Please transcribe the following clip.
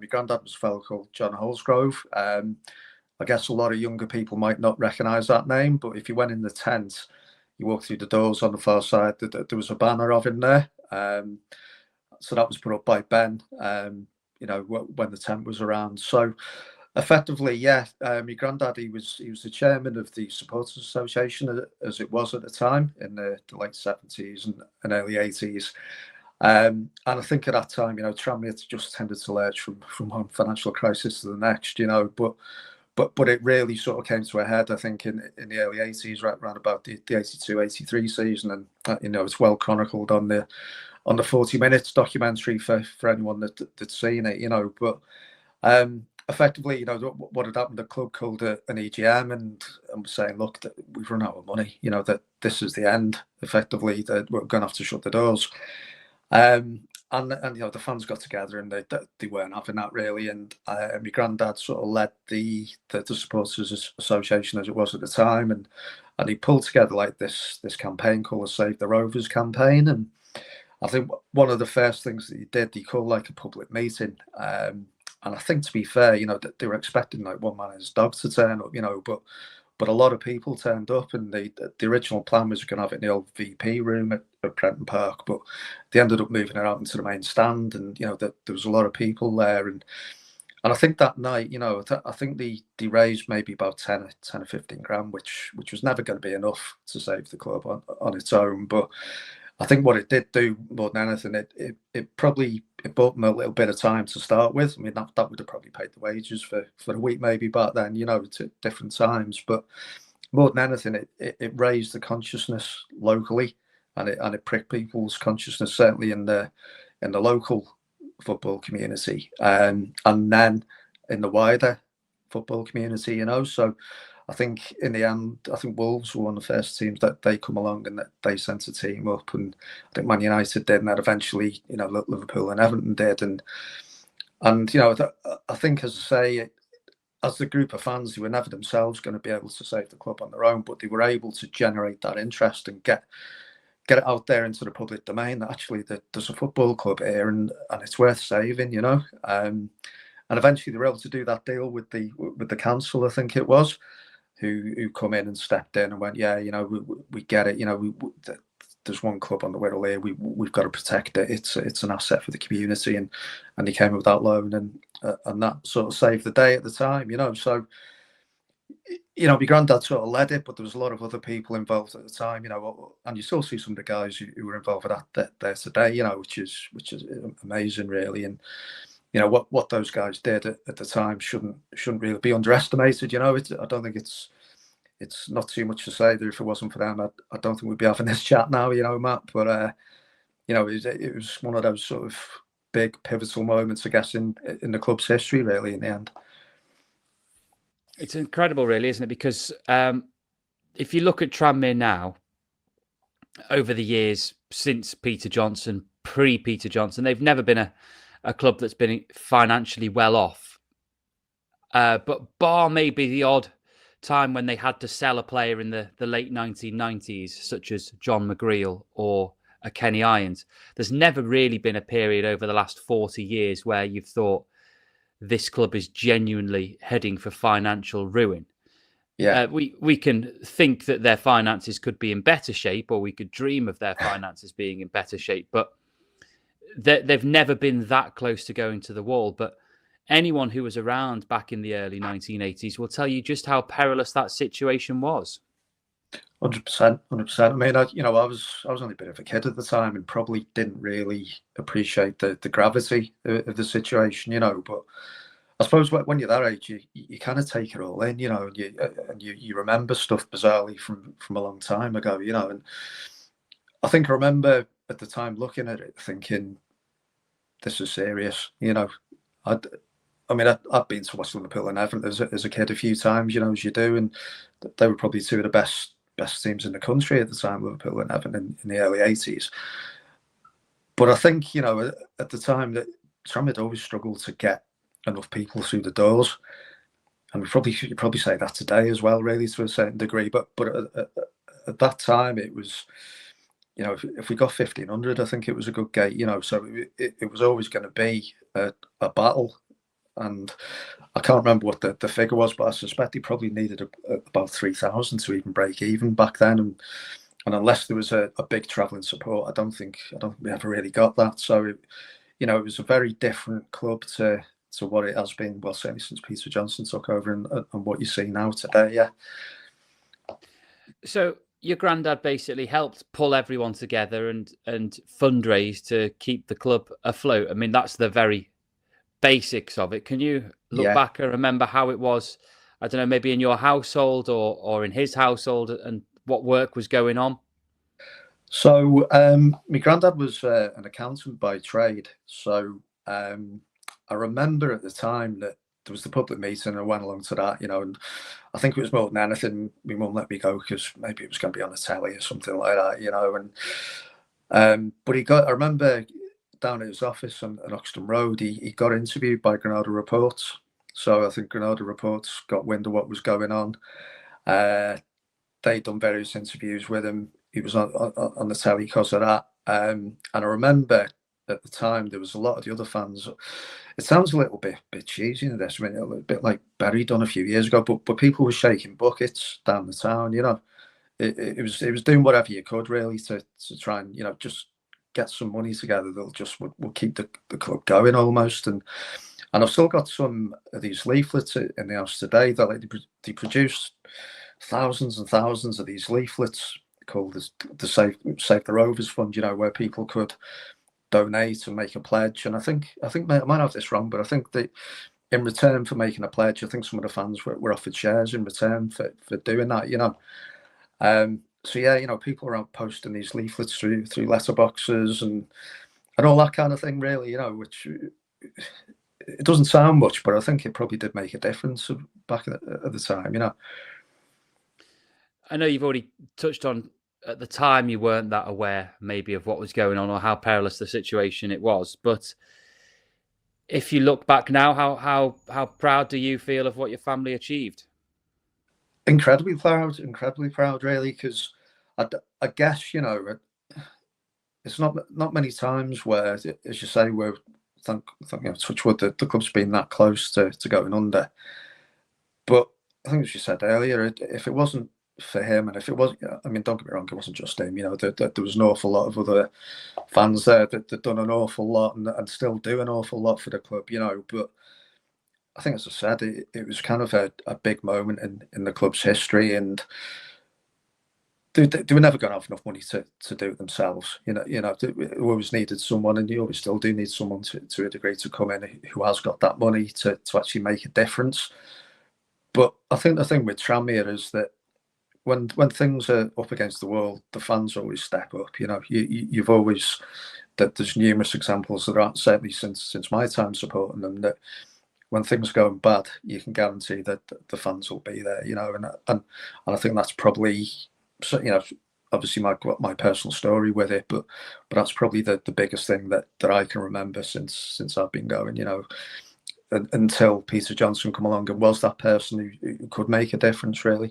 My granddad was a fellow called John Holsgrove. I guess a lot of younger people might not recognise that name, but if you went in the tent, you walk through the doors on the far side, there was a banner of him there. So that was put up by Ben, when the tent was around. So effectively, yeah, my granddad, he was the chairman of the Supporters Association as it was at the time in the late 70s and early 80s. And I think at that time, Tranmere had just tended to lurch from one financial crisis to the next, but it really sort of came to a head, I think, in the early 80s, right around about the 82-83 season. And, it's well chronicled on the 40 Minutes documentary for anyone that's seen it, But effectively, what had happened, the club called an EGM and was saying, look, we've run out of money, that this is the end, effectively, that we're going to have to shut the doors. And the fans got together and they weren't having that really. And my granddad sort of led the Supporters Association as it was at the time, and he pulled together like this campaign called the Save the Rovers campaign. And I think one of the first things that he did, he called like a public meeting. And I think, to be fair, they were expecting like one man and his dog to turn up, but a lot of people turned up, and the original plan was going to have it in the old VP room at Prenton Park, but they ended up moving it out into the main stand, and there was a lot of people there, and I think that night, I think they raised maybe about 10 or 15 grand, which was never going to be enough to save the club on its own. But I think what it did do more than anything, it bought them a little bit of time to start with. I mean, that would have probably paid the wages for a week maybe back then, to different times. But more than anything, it raised the consciousness locally, and it pricked people's consciousness, certainly in the local football community, and then in the wider football community, So I think in the end, I think Wolves were one of the first teams that they come along and that they sent a team up, and I think Man United did, and then eventually, Liverpool and Everton did, and I think, as I say, as the group of fans, they were never themselves going to be able to save the club on their own, but they were able to generate that interest and get it out there into the public domain that actually there's a football club here and it's worth saving, and eventually they were able to do that deal with the council, I think it was, who come in and stepped in and went, yeah, we get it, there's one club on the Wirral here, we've got to protect it, it's an asset for the community, and he came with that loan, and that sort of saved the day at the time, So my granddad sort of led it, but there was a lot of other people involved at the time, and you still see some of the guys who were involved with that there today, which is amazing, really. And what those guys did at the time shouldn't really be underestimated. I don't think it's not too much to say that if it wasn't for them, I don't think we'd be having this chat now, Matt. But it was one of those sort of big pivotal moments, I guess, in the club's history, really, in the end. It's incredible, really, isn't it? Because if you look at Tranmere now, over the years since Peter Johnson, pre-Peter Johnson, they've never been a club that's been financially well off. But bar maybe the odd time when they had to sell a player in the late 1990s, such as John McGreal or a Kenny Irons, there's never really been a period over the last 40 years where you've thought, this club is genuinely heading for financial ruin. Yeah, we can think that their finances could be in better shape, or we could dream of their finances being in better shape, but they've never been that close to going to the wall. But anyone who was around back in the early 1980s will tell you just how perilous that situation was. 100%. I mean, I was only a bit of a kid at the time and probably didn't really appreciate the gravity of the situation, But I suppose when you're that age, you kind of take it all in, and you remember stuff bizarrely from a long time ago, And I think I remember at the time looking at it, thinking, "This is serious," I'd been to watch Liverpool and Everton as a kid a few times, as you do, and they were probably two of the best teams in the country at the time, Liverpool and Everton in the early 80s. But I think, at the time that Tranmere had always struggled to get enough people through the doors. And you probably say that today as well, really, to a certain degree. But at that time, it was, if we got 1,500, I think it was a good gate, So it was always going to be a battle and I can't remember what the figure was, but I suspect he probably needed about 3,000 to even break even back then, and unless there was a big travelling support, I don't think we ever really got that. So it was a very different club to what it has been, well, certainly since Peter Johnson took over, and what you see now today. Yeah. So your granddad basically helped pull everyone together and fundraise to keep the club afloat. I mean, that's the very basics of it. Can you look back and remember how it was, I don't know, maybe in your household or in his household, and what work was going on? So my granddad was an accountant by trade. So I remember at the time that there was the public meeting, and I went along to that, and I think it was more than anything, my mum let me go because maybe it was going to be on the telly or something like that, and but I remember down at his office on Oxton Road, he got interviewed by Granada Reports. So I think Granada Reports got wind of what was going on. They'd done various interviews with him. He was on the telly because of that. And I remember at the time there was a lot of the other fans. It sounds a little bit cheesy in this, I mean, a little bit like Barry done a few years ago, but people were shaking buckets down the town. It was doing whatever you could really to try and just get some money together that'll just will keep the club going almost. And I've still got some of these leaflets in the house today that they produced thousands and thousands of these leaflets called the Save the Rovers Fund, where people could donate and make a pledge. And I think I might have this wrong, but I think that in return for making a pledge, I think some of the fans were offered shares in return for doing that. So yeah, people are out posting these leaflets through letterboxes and all that kind of thing, really. Which it doesn't sound much, but I think it probably did make a difference back at the time. I know you've already touched on, at the time you weren't that aware maybe of what was going on or how perilous the situation it was, but if you look back now, how proud do you feel of what your family achieved? Incredibly proud, really, because I guess it's not many times where, as you say, we're touch wood, the club's been that close to going under. But I think, as you said earlier, if it wasn't for him, and if it was, I mean, don't get me wrong, it wasn't just him. There was an awful lot of other fans there that done an awful lot and still do an awful lot for the club. But I think, as I said, it was kind of a big moment in the club's history, and they were never going to have enough money to do it themselves. They always needed someone, and you always still do need someone to a degree to come in who has got that money to actually make a difference. But I think the thing with Tranmere is that when things are up against the wall, the fans always step up. You've always, that there's numerous examples of that, certainly since my time supporting them, that when things are going bad, you can guarantee that the fans will be there. And I think that's probably, obviously my personal story with it, but that's probably the biggest thing that I can remember since I've been going. Until Peter Johnson come along and was that person who could make a difference, really.